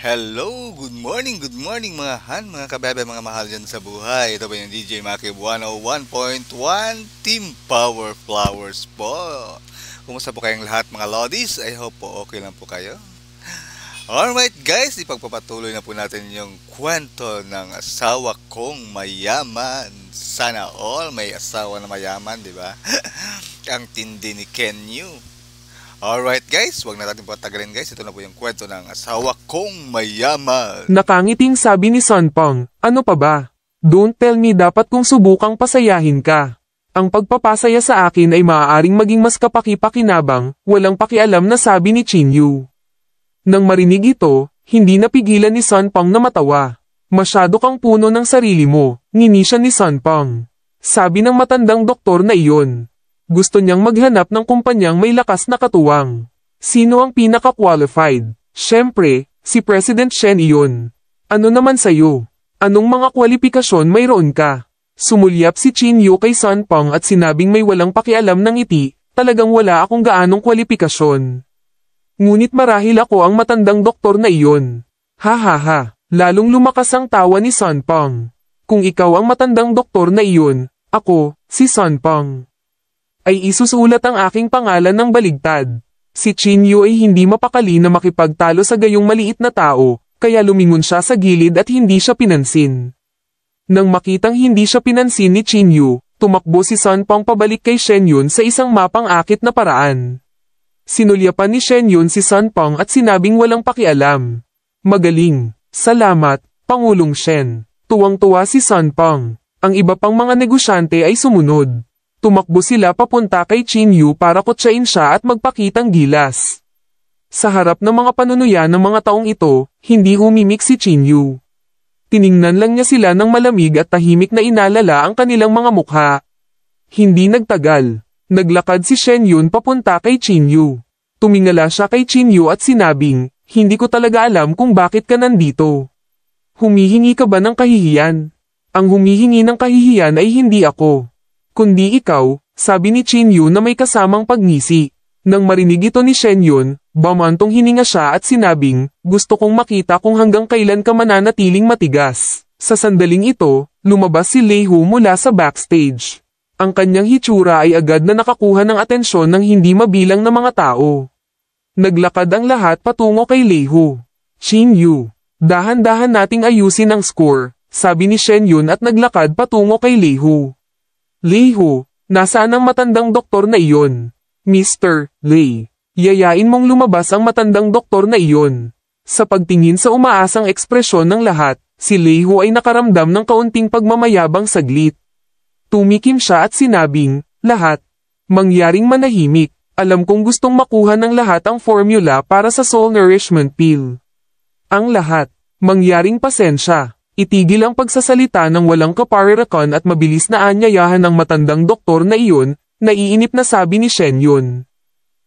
Hello, good morning mga mga kabebe, mga mahal dyan sa buhay. Ito ba yung DJ Makib 101.1 Team Power Flowers po. Kumusta po kayong lahat mga lodies? I hope po okay lang po kayo. Alright guys, ipagpapatuloy na po natin yung kwento ng asawa kong mayaman. Sana all may asawa na mayaman, di ba? Ang tindi ni Kenyu. Alright guys, wag na natin patagalin guys. Ito na po yung kwento ng asawa kong mayaman. Nakangiting sabi ni Sunpong, ano pa ba? Don't tell me dapat kong subukang pasayahin ka. Ang pagpapasaya sa akin ay maaaring maging mas kapaki-pakinabang, walang pakialam na sabi ni Chinyu. Nang marinig ito, hindi napigilan ni Sunpong na matawa. Masyado kang puno ng sarili mo, ngini siya ni Sunpong. Sabi ng matandang doktor na iyon. Gusto niyang maghanap ng kumpanyang may lakas na katuwang. Sino ang pinaka-qualified? Siyempre, si President Shen iyon. Ano naman sa'yo? Anong mga kwalifikasyon mayroon ka? Sumulyap si Chinyu kay Sunpong at sinabing may walang pakialam ng ngiti, talagang wala akong gaanong kwalifikasyon. Ngunit marahil ako ang matandang doktor na iyon. Ha ha ha, lalong lumakas ang tawa ni Sunpong. Kung ikaw ang matandang doktor na iyon, ako, si Sunpong, ay isusulat ang aking pangalan ng baligtad. Si Chinyu ay hindi mapakali na makipagtalo sa gayong maliit na tao, kaya lumingon siya sa gilid at hindi siya pinansin. Nang makitang hindi siya pinansin ni Chinyu, tumakbo si Sunpong pabalik kay Shenyun sa isang mapang-akit na paraan. Sinulyapan ni Shenyun si Sunpong at sinabing walang pakialam. Magaling. Salamat, Pangulong Shen. Tuwang-tuwa si Sunpong. Ang iba pang mga negosyante ay sumunod. Tumakbo sila papunta kay Chinyu para kutsain siya at magpakitang gilas. Sa harap ng mga panunuyan ng mga taong ito, hindi umimik si Chinyu. Tiningnan lang niya sila ng malamig at tahimik na inalala ang kanilang mga mukha. Hindi nagtagal. Naglakad si Shenyun papunta kay Chinyu. Tumingala siya kay Chinyu at sinabing, hindi ko talaga alam kung bakit ka nandito. Humihingi ka ba ng kahihiyan? Ang humihingi ng kahihiyan ay hindi ako, kundi ikaw, sabi ni Chinyu na may kasamang pagngisi. Nang marinig ito ni Shenyun, bumantong hininga siya at sinabing, gusto kong makita kung hanggang kailan ka mananatiling matigas. Sa sandaling ito, lumabas si Lei Hu mula sa backstage. Ang kanyang hitsura ay agad na nakakuha ng atensyon ng hindi mabilang na mga tao. Naglakad ang lahat patungo kay Lei Hu. Chinyu, dahan-dahan nating ayusin ang score, sabi ni Shenyun at naglakad patungo kay Lei Hu. Lei Hu, nasaan ang matandang doktor na iyon? Mr. Lei, yayain mong lumabas ang matandang doktor na iyon. Sa pagtingin sa umaasang ekspresyon ng lahat, si Lei Hu ay nakaramdam ng kaunting pagmamayabang saglit. Tumikim siya at sinabing, lahat, mangyaring manahimik, alam kong gustong makuha ng lahat ang formula para sa soul nourishment pill. Ang lahat, mangyaring pasensya. Itigil ang pagsasalita ng walang kaparirakan at mabilis na anyayahan ng matandang doktor na iyon, naiinip na sabi ni Shenyun.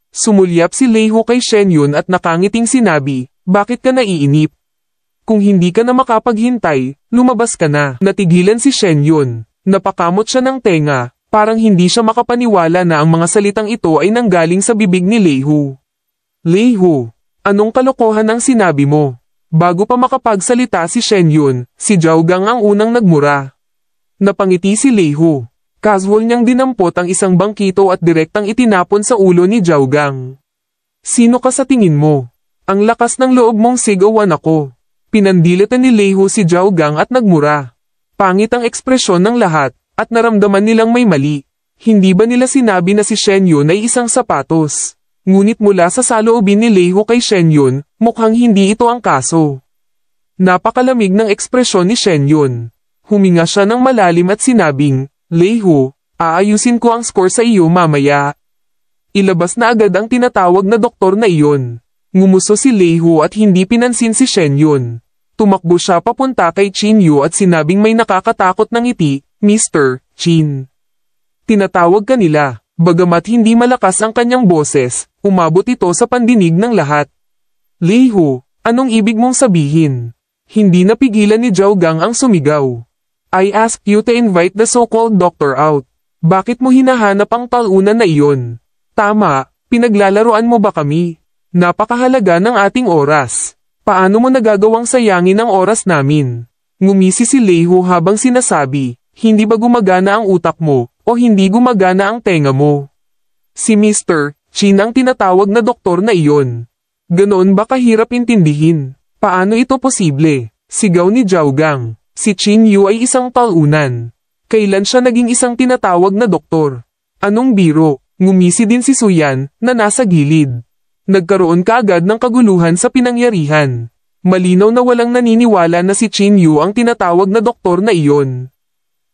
Sumulyap si Lei Hu kay Shenyun at nakangiting sinabi, bakit ka naiinip? Kung hindi ka na makapaghintay, lumabas ka na. Natigilan si Shenyun. Napakamot siya ng tenga, parang hindi siya makapaniwala na ang mga salitang ito ay nanggaling sa bibig ni Lei Hu. Lei Hu, anong kalokohan ang sinabi mo? Bago pa makapagsalita si Shenyun, si Zhaogang ang unang nagmura. Napangiti si Lei Hu. Casual niyang dinampot ang isang bangkito at direktang itinapon sa ulo ni Zhaogang. Sino ka sa tingin mo? Ang lakas ng loob mong sigawan ako. Pinandilitan ni Lei Hu si Zhaogang at nagmura. Pangit ang ekspresyon ng lahat, at naramdaman nilang may mali. Hindi ba nila sinabi na si Shenyun ay isang sapatos? Ngunit mula sa saloobin ni Lei Hu kay Shenyun, mukhang hindi ito ang kaso. Napakalamig ng ekspresyon ni Shenyun. Huminga siya ng malalim at sinabing, Lei Hu, aayusin ko ang score sa iyo mamaya. Ilabas na agad ang tinatawag na doktor na iyon. Ngumuso si Lei Hu at hindi pinansin si Shenyun. Tumakbo siya papunta kay Chinyu at sinabing may nakakatakot ng ngiti, Mr. Chin. Tinatawag ka nila. Bagamat hindi malakas ang kanyang boses, umabot ito sa pandinig ng lahat. Lei Hu, anong ibig mong sabihin? Hindi napigilan ni Zhaogang ang sumigaw. I ask you to invite the so-called doctor out. Bakit mo hinahanap ang talunan na iyon? Tama, pinaglalaroan mo ba kami? Napakahalaga ng ating oras. Paano mo nagagawang sayangin ang oras namin? Ngumisi si Leho habang sinasabi, hindi ba gumagana ang utak mo, o hindi gumagana ang tenga mo? Si Mr. Chin ang tinatawag na doktor na iyon. Ganoon ba kahirap intindihin? Paano ito posible? Sigaw ni Zhaogang. Si Chin Yu ay isang talunan. Kailan siya naging isang tinatawag na doktor? Anong biro? Ngumisi din si Suyan, na nasa gilid. Nagkaroon kaagad ng kaguluhan sa pinangyarihan. Malinaw na walang naniniwala na si Chin Yu ang tinatawag na doktor na iyon.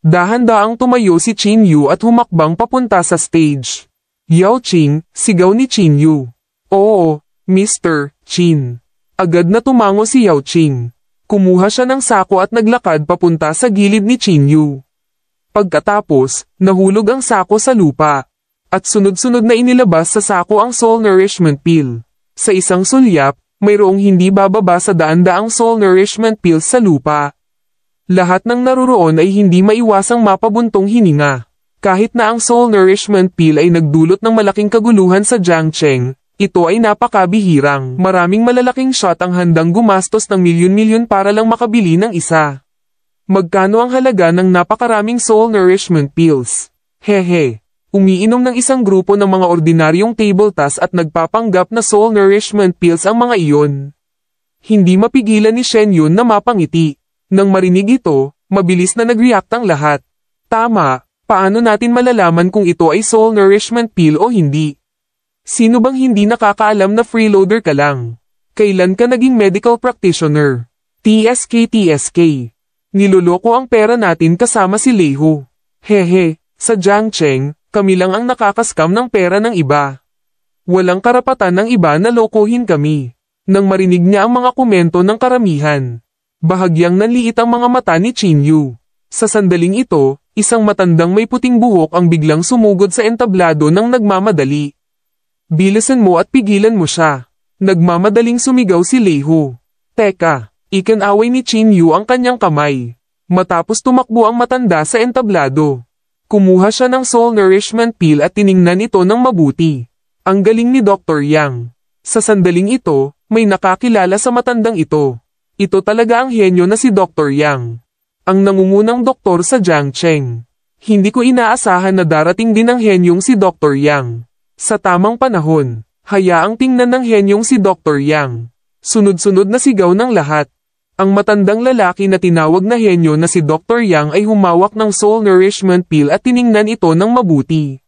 Dahan-daang tumayo si Chin Yu at humakbang papunta sa stage. Yao Qing, sigaw ni Chin Yu. Oo, Mr. Chin. Agad na tumango si Yao Qing. Kumuha siya ng sako at naglakad papunta sa gilid ni Chin Yu. Pagkatapos, nahulog ang sako sa lupa. At sunod-sunod na inilabas sa sako ang soul nourishment pill. Sa isang sulyap, mayroong hindi bababa sa daan-daang soul nourishment pills sa lupa. Lahat ng naruroon ay hindi maiwasang mapabuntong hininga. Kahit na ang soul nourishment pill ay nagdulot ng malaking kaguluhan sa Jiangcheng, ito ay napakabihirang. Maraming malalaking shot ang handang gumastos ng milyon-milyon para lang makabili ng isa. Magkano ang halaga ng napakaraming soul nourishment pills? Hehe. Umiinom ng isang grupo ng mga ordinaryong table tas at nagpapanggap na soul nourishment pills ang mga iyon. Hindi mapigilan ni Shen Yun na mapangiti. Nang marinig ito, mabilis na nag-react ang lahat. Tama, paano natin malalaman kung ito ay soul nourishment pill o hindi? Sino bang hindi nakakaalam na freeloader ka lang? Kailan ka naging medical practitioner? TSK. Niloloko ang pera natin kasama si Leho. Hehe, sa Jiangcheng, kami lang ang nakakaskam ng pera ng iba. Walang karapatan ng iba na lokohin kami. Nang marinig niya ang mga komento ng karamihan, bahagyang nanliit ang mga mata ni Chin Yu. Sa sandaling ito, isang matandang may puting buhok ang biglang sumugod sa entablado ng nagmamadali. Bilisan mo at pigilan mo siya. Nagmamadaling sumigaw si Leho. Teka, ikinaway ni Chin Yu ang kanyang kamay. Matapos tumakbo ang matanda sa entablado. Kumuha siya ng soul nourishment pill at tiningnan ito ng mabuti. Ang galing ni Dr. Yang. Sa sandaling ito, may nakakilala sa matandang ito. Ito talaga ang henyo na si Dr. Yang. Ang nangungunang doktor sa Jiangcheng. Hindi ko inaasahan na darating din ang henyong si Dr. Yang. Sa tamang panahon, hayaang tingnan ng henyong si Dr. Yang. Sunod-sunod na sigaw ng lahat. Ang matandang lalaki na tinawag na henyo na si Dr. Yang ay humawak ng soul nourishment pill at tiningnan ito ng mabuti.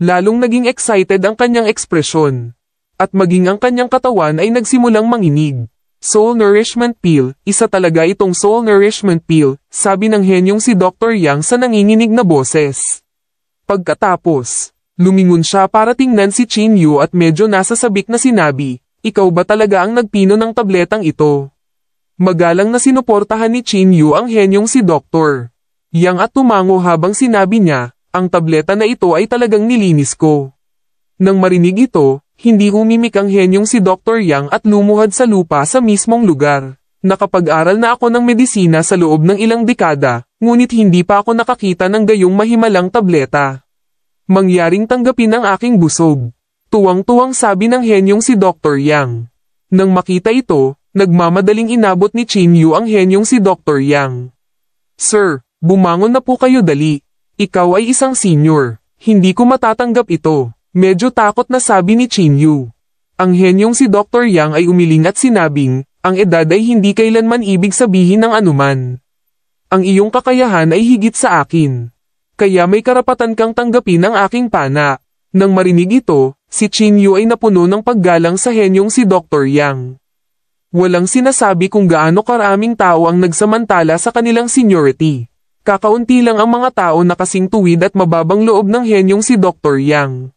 Lalong naging excited ang kanyang ekspresyon. At maging ang kanyang katawan ay nagsimulang manginig. Soul nourishment pill, isa talaga itong soul nourishment pill, sabi ng henyong si Dr. Yang sa nanginginig na boses. Pagkatapos, lumingon siya para tingnan si Chin Yu at medyo nasasabik na sinabi, ikaw ba talaga ang nagpino ng tabletang ito? Magalang na sinuportahan ni Chin Yu ang henyong si Dr. Yang at tumango habang sinabi niya, ang tableta na ito ay talagang nilinis ko. Nang marinig ito, hindi umimik ang henyong si Dr. Yang at lumuhad sa lupa sa mismong lugar. Nakapag-aral na ako ng medisina sa loob ng ilang dekada, ngunit hindi pa ako nakakita ng gayong mahimalang tableta. Mangyaring tanggapin ang aking busog. Tuwang-tuwang sabi ng henyong si Dr. Yang. Nang makita ito, nagmamadaling inabot ni Chin Yu ang henyong si Dr. Yang. Sir, bumangon na po kayo dali. Ikaw ay isang senior. Hindi ko matatanggap ito. Medyo takot na sabi ni Chin Yu. Ang henyong si Dr. Yang ay umiling at sinabing, ang edad ay hindi kailanman ibig sabihin ng anuman. Ang iyong kakayahan ay higit sa akin. Kaya may karapatan kang tanggapin ang aking pana. Nang marinig ito, si Chin Yu ay napuno ng paggalang sa henyong si Dr. Yang. Walang sinasabi kung gaano karaming tao ang nagsamantala sa kanilang seniority. Kakaunti lang ang mga tao na kasing tuwid at mababang loob ng henyong si Dr. Yang.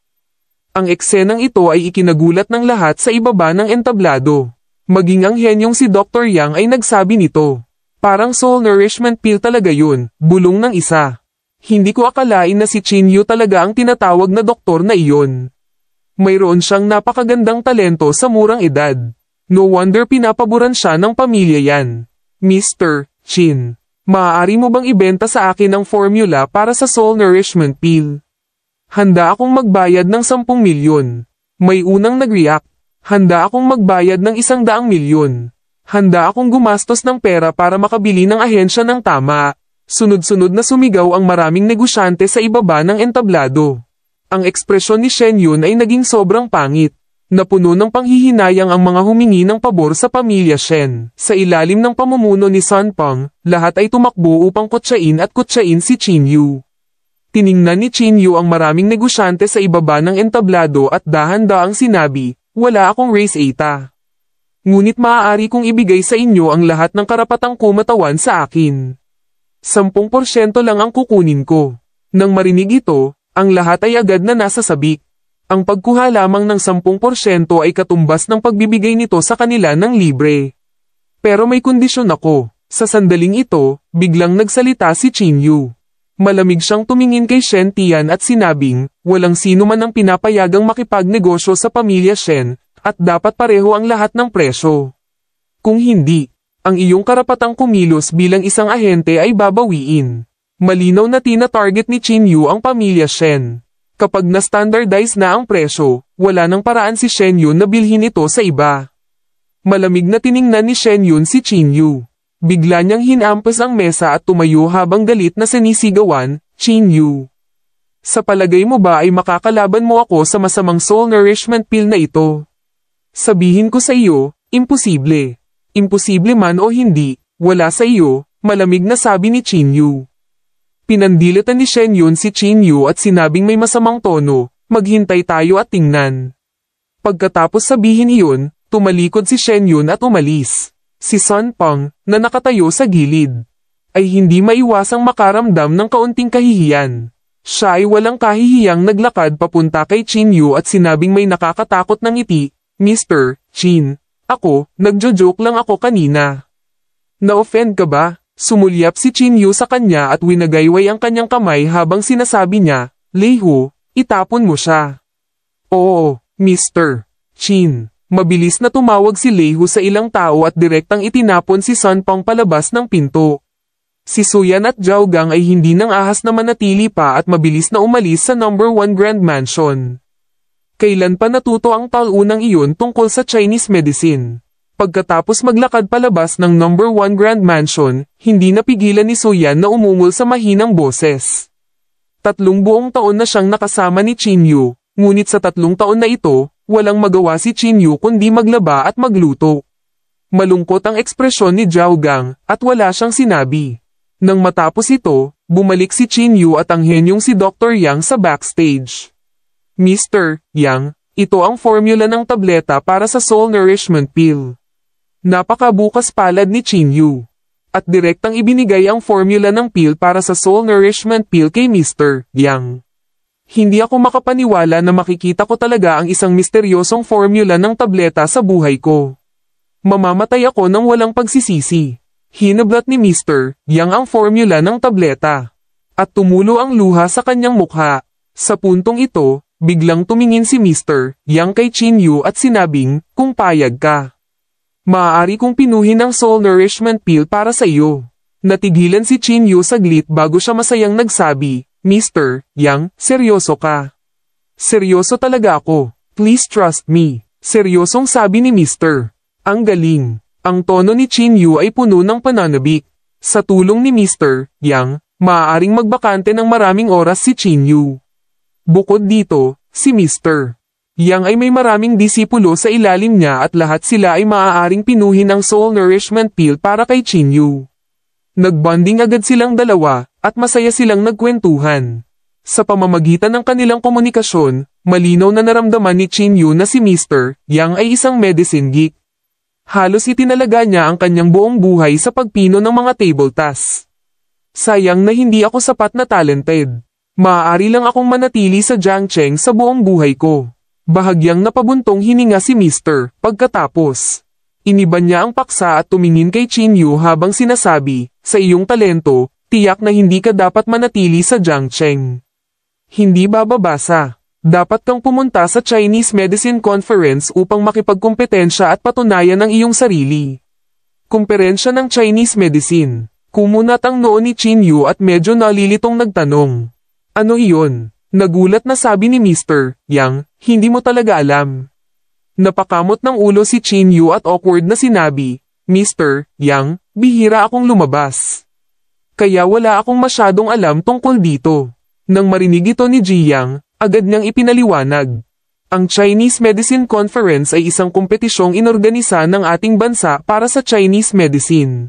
Ang eksenang ito ay ikinagulat ng lahat sa ibaba ng entablado. Maging ang henyong si Dr. Yang ay nagsabi nito. Parang soul nourishment pill talaga yun, bulong ng isa. Hindi ko akalain na si Chin Yu talaga ang tinatawag na doktor na iyon. Mayroon siyang napakagandang talento sa murang edad. No wonder pinapaboran siya ng pamilya yan. Mr. Chin, maaari mo bang ibenta sa akin ang formula para sa soul nourishment pill? Handa akong magbayad ng 10 milyon. May unang nag-react. Handa akong magbayad ng 100 milyon. Handa akong gumastos ng pera para makabili ng ahensya ng tama. Sunod-sunod na sumigaw ang maraming negosyante sa ibaba ng entablado. Ang ekspresyon ni Shen Yun ay naging sobrang pangit. Napuno ng panghihinayang ang mga humingi ng pabor sa pamilya Shen. Sa ilalim ng pamumuno ni Sun Peng, lahat ay tumakbo upang kutsain si Qin Yu. Tiningnan ni Qin Yu ang maraming negosyante sa ibaba ng entablado at dahan-daang sinabi, "Wala akong race eta. Ngunit maaari kong ibigay sa inyo ang lahat ng karapatang kumatawan sa akin. 10% lang ang kukunin ko." Nang marinig ito, ang lahat ay agad na nasa sabik. Ang pagkuha lamang ng 10% ay katumbas ng pagbibigay nito sa kanila ng libre. Pero may kondisyon ako. Sa sandaling ito, biglang nagsalita si Qin Yu. Malamig siyang tumingin kay Shen Tian at sinabing, walang sino man ang pinapayagang makipagnegosyo sa pamilya Shen, at dapat pareho ang lahat ng presyo. Kung hindi, ang iyong karapatang kumilos bilang isang ahente ay babawiin. Malinaw na tina-target ni Qin Yu ang pamilya Shen. Kapag na-standardize na ang presyo, wala nang paraan si Shen Yun na bilhin ito sa iba. Malamig na tiningnan ni Shen Yun si Qin Yu. Bigla niyang hinampas ang mesa at tumayo habang galit na sinisigawan, "Qin Yu, sa palagay mo ba ay makakalaban mo ako sa masamang soul nourishment pill na ito? Sabihin ko sa iyo, imposible. Imposible man o hindi, wala sa iyo," malamig na sabi ni Qin Yu. Pinandilitan ni Shen Yun si Qin Yu at sinabing may masamang tono, "Maghintay tayo at tingnan." Pagkatapos sabihin iyon, tumalikod si Shen Yun at umalis. Si Sun Peng, na nakatayo sa gilid, ay hindi maiwasang makaramdam ng kaunting kahihiyan. Siya ay walang kahihiyang naglakad papunta kay Qin Yu at sinabing may nakakatakot na ngiti, "Mr. Qin, ako, nagjo-joke lang ako kanina." "Na-offend ka ba?" Sumulyap si Qin Yu sa kanya at winagayway ang kanyang kamay habang sinasabi niya, "Leihu, itapon mo siya." "Oo, Mr. Qin." Mabilis na tumawag si Leihu sa ilang tao at direktang itinapon si Sun Peng palabas ng pinto. Si Suyan at Zhao Gang ay hindi nang ahas na manatili pa at mabilis na umalis sa No. 1 Grand Mansion. Kailan pa natuto ang taunang iyon tungkol sa Chinese medicine? Pagkatapos maglakad palabas ng No. 1 Grand Mansion, hindi napigilan ni Suyan na umungol sa mahinang boses. 3 buong taon na siyang nakasama ni Qin Yu, ngunit sa 3 taon na ito, walang magawa si Qin Yu kundi maglaba at magluto. Malungkot ang ekspresyon ni Zhao Gang, at wala siyang sinabi. Nang matapos ito, bumalik si Qin Yu at ang henyong si Dr. Yang sa backstage. "Mr. Yang, ito ang formula ng tableta para sa Soul Nourishment Pill." Napakabukas palad ni Qin Yu. At direktang ibinigay ang formula ng pill para sa Soul Nourishment Pill kay Mr. Yang. Hindi ako makapaniwala na makikita ko talaga ang isang misteryosong formula ng tableta sa buhay ko. Mamamatay ako ng walang pagsisisi. Hinablat ni Mr. Yang ang formula ng tableta. At tumulo ang luha sa kanyang mukha. Sa puntong ito, biglang tumingin si Mr. Yang kay Qin Yu at sinabing, "Kung payag ka, maaari kong pinuhin ang Soul Nourishment Pill para sa iyo." Natigilan si Qin Yu saglit bago siya masayang nagsabi, "Mr. Yang, seryoso ka?" "Seryoso talaga ako. Please trust me." Seryosong sabi ni Mr. "Ang galing." Ang tono ni Qin Yu ay puno ng pananabik. Sa tulong ni Mr. Yang, maaaring magbakante ng maraming oras si Qin Yu. Bukod dito, si Mr. Yang ay may maraming disipulo sa ilalim niya at lahat sila ay maaaring pinuhin ang Soul Nourishment Pill para kay Qin Yu. Nagbonding agad silang dalawa, at masaya silang nagkwentuhan. Sa pamamagitan ng kanilang komunikasyon, malinaw na naramdaman ni Qin Yu na si Mr. Yang ay isang medicine geek. Halos itinalaga niya ang kanyang buong buhay sa pagpino ng mga table tasks. "Sayang na hindi ako sapat na talented. Maaari lang akong manatili sa Jiangcheng sa buong buhay ko." Bahagyang napabuntong hininga si Mr. Pagkatapos, iniban niya ang paksa at tumingin kay Qin Yu habang sinasabi, "Sa iyong talento, tiyak na hindi ka dapat manatili sa Jiangcheng. Hindi bababasa. Dapat kang pumunta sa Chinese Medicine Conference upang makipagkompetensya at patunayan ang iyong sarili." Kumperensya ng Chinese Medicine. Kumunat ang noo ni Qin Yu at medyo nalilitong nagtanong, "Ano iyon?" Nagulat na sabi ni Mr. Yang, "Hindi mo talaga alam." Napakamot ng ulo si Qin Yu at awkward na sinabi, Mr. Yang, bihira akong lumabas. Kaya wala akong masyadong alam tungkol dito. Nang marinig ito ni Ji Yang, agad niyang ipinaliwanag. Ang Chinese Medicine Conference ay isang kompetisyong inorganisa ng ating bansa para sa Chinese medicine.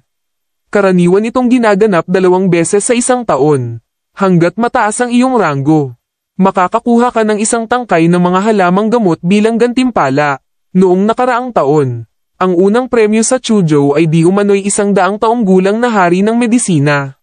Karaniwan itong ginaganap 2 beses sa isang taon. Hanggat mataas ang iyong ranggo, makakakuha ka ng isang tangkay ng mga halamang gamot bilang gantimpala. Noong nakaraang taon, ang unang premyo sa Chuzhou ay di umano'y 100 taong gulang na hari ng medisina.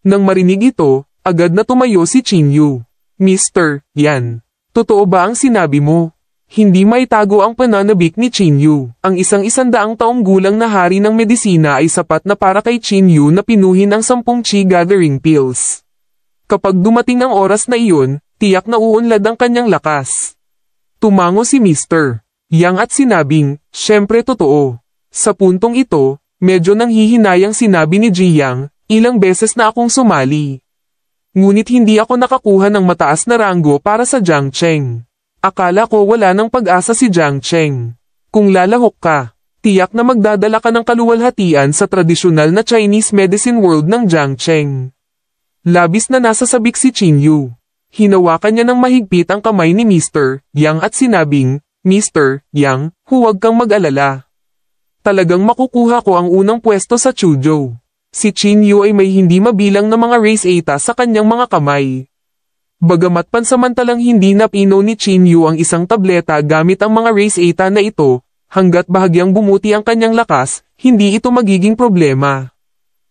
Nang marinig ito, agad na tumayo si Qin Yu. Mr. Yan. Totoo ba ang sinabi mo? Hindi maitago ang pananabik ni Qin Yu. Ang 100 taong gulang na hari ng medisina ay sapat na para kay Qin Yu na pinuhin ang 10 Qi Gathering Pills. Kapag dumating ang oras na iyon, tiyak na uunlad ang kanyang lakas. Tumango si Mr. Yang at sinabing, syempre totoo. Sa puntong ito, medyo nanghihinayang sinabi ni Ji Yang, ilang beses na akong sumali. Ngunit hindi ako nakakuha ng mataas na ranggo para sa Jiang Cheng. Akala ko wala ng pag-asa si Jiang Cheng. Kung lalahok ka, tiyak na magdadala ka ng kaluwalhatian sa tradisyonal na Chinese medicine world ng Jiang Cheng. Labis na nasasabik si Qin Yu. Hinawakan niya ng mahigpit ang kamay ni Mr. Yang at sinabing, Mr. Yang, huwag kang mag-alala. Talagang makukuha ko ang unang pwesto sa Chuzhou. Si Qin Yu ay may hindi mabilang na mga race eta sa kanyang mga kamay. Bagamat pansamantalang hindi napino ni Qin Yu ang isang tableta gamit ang mga race eta na ito, hanggat bahagyang bumuti ang kanyang lakas, hindi ito magiging problema.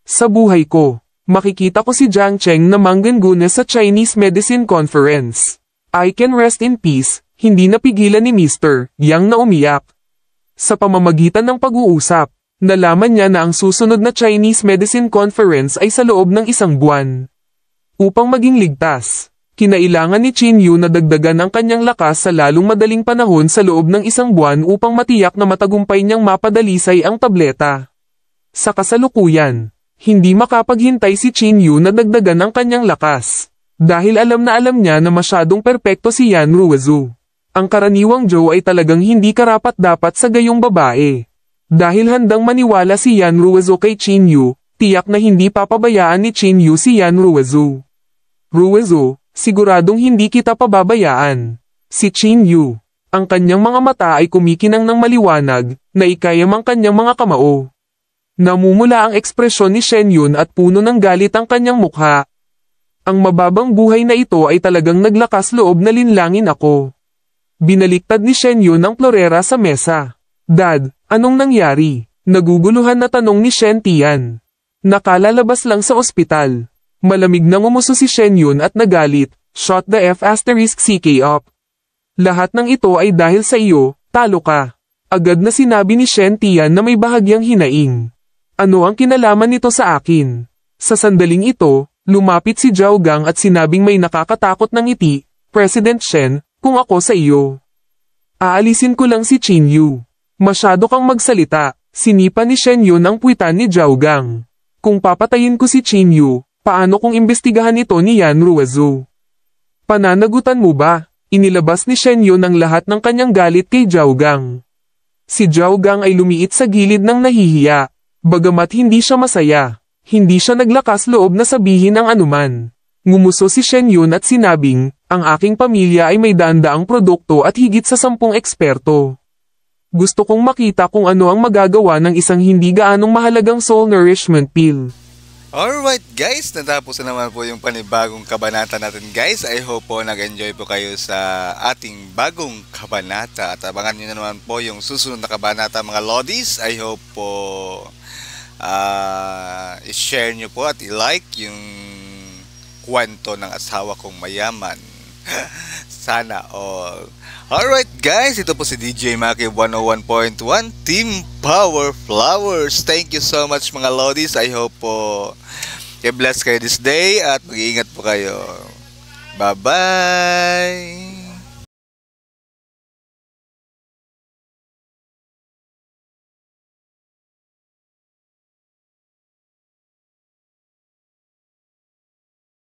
Sa buhay ko, makikita ko si Jiang Cheng na manggangguna sa Chinese Medicine Conference. I can rest in peace, hindi napigilan ni Mr. Yang na umiyak. Sa pamamagitan ng pag-uusap, nalaman niya na ang susunod na Chinese Medicine Conference ay sa loob ng 1 buwan. Upang maging ligtas, kinailangan ni Qin Yu na dagdagan ang kanyang lakas sa lalong madaling panahon sa loob ng 1 buwan upang matiyak na matagumpay niyang mapadalisay ang tableta. Sa kasalukuyan, hindi makapaghintay si Qin Yu na dagdagan ang kanyang lakas. Dahil alam niya na masyadong perpekto si Yan Ruizu. Ang karaniwang Joe ay talagang hindi karapat-dapat sa gayong babae. Dahil handang maniwala si Yan Ruizu kay Qin Yu, tiyak na hindi papabayaan ni Qin Yu si Yan Ruizu. Ruizu, siguradong hindi kita pababayaan. Si Qin Yu. Ang kanyang mga mata ay kumikinang ng maliwanag, na ikayam ang kanyang mga kamao. Namumula ang ekspresyon ni Shen Yun at puno ng galit ang kanyang mukha. Ang mababang buhay na ito ay talagang naglakas loob na linlangin ako. Binaliktad ni Shen Yun ang florera sa mesa. Dad, anong nangyari? Naguguluhan na tanong ni Shen Tian. Nakalalabas lang sa ospital. Malamig na ngumuso si Shen Yun at nagalit, shot the F***CK up. Lahat ng ito ay dahil sa iyo, talo ka. Agad na sinabi ni Shen Tian na may bahagyang hinaing. Ano ang kinalaman nito sa akin? Sa sandaling ito, lumapit si Zhao Gang at sinabing may nakakatakot ng ngiti, President Shen, kung ako sa iyo. Aalisin ko lang si Qin Yu. Masyado kang magsalita, sinipa ni Shen Yun ang puwitan ni Zhao Gang. Kung papatayin ko si Qin Yu, paano kung imbestigahan ito ni Yan Ruizu? Pananagutan mo ba? Inilabas ni Shen Yun ang lahat ng kanyang galit kay Zhao Gang. Si Zhao Gang ay lumiit sa gilid ng nahihiya. Bagamat hindi siya masaya, hindi siya naglakas loob na sabihin ang anuman. Ngumuso si Shen Yun at sinabing, ang aking pamilya ay may daan-daang produkto at higit sa 10 eksperto. Gusto kong makita kung ano ang magagawa ng isang hindi gaanong mahalagang soul nourishment pill. Alright guys, natapos na naman po yung panibagong kabanata natin guys. I hope po nag-enjoy po kayo sa ating bagong kabanata. At abangan nyo na naman po yung susunod na kabanata mga Lodis. I hope po i-share nyo po at i-like yung kwento ng asawa kong mayaman. Sana all. Alright guys, ito po si DJ Maki 101.1 Team Power Flowers. Thank you so much mga Lodis. I hope po i-bless kayo this day at mag-iingat po kayo. Bye-bye!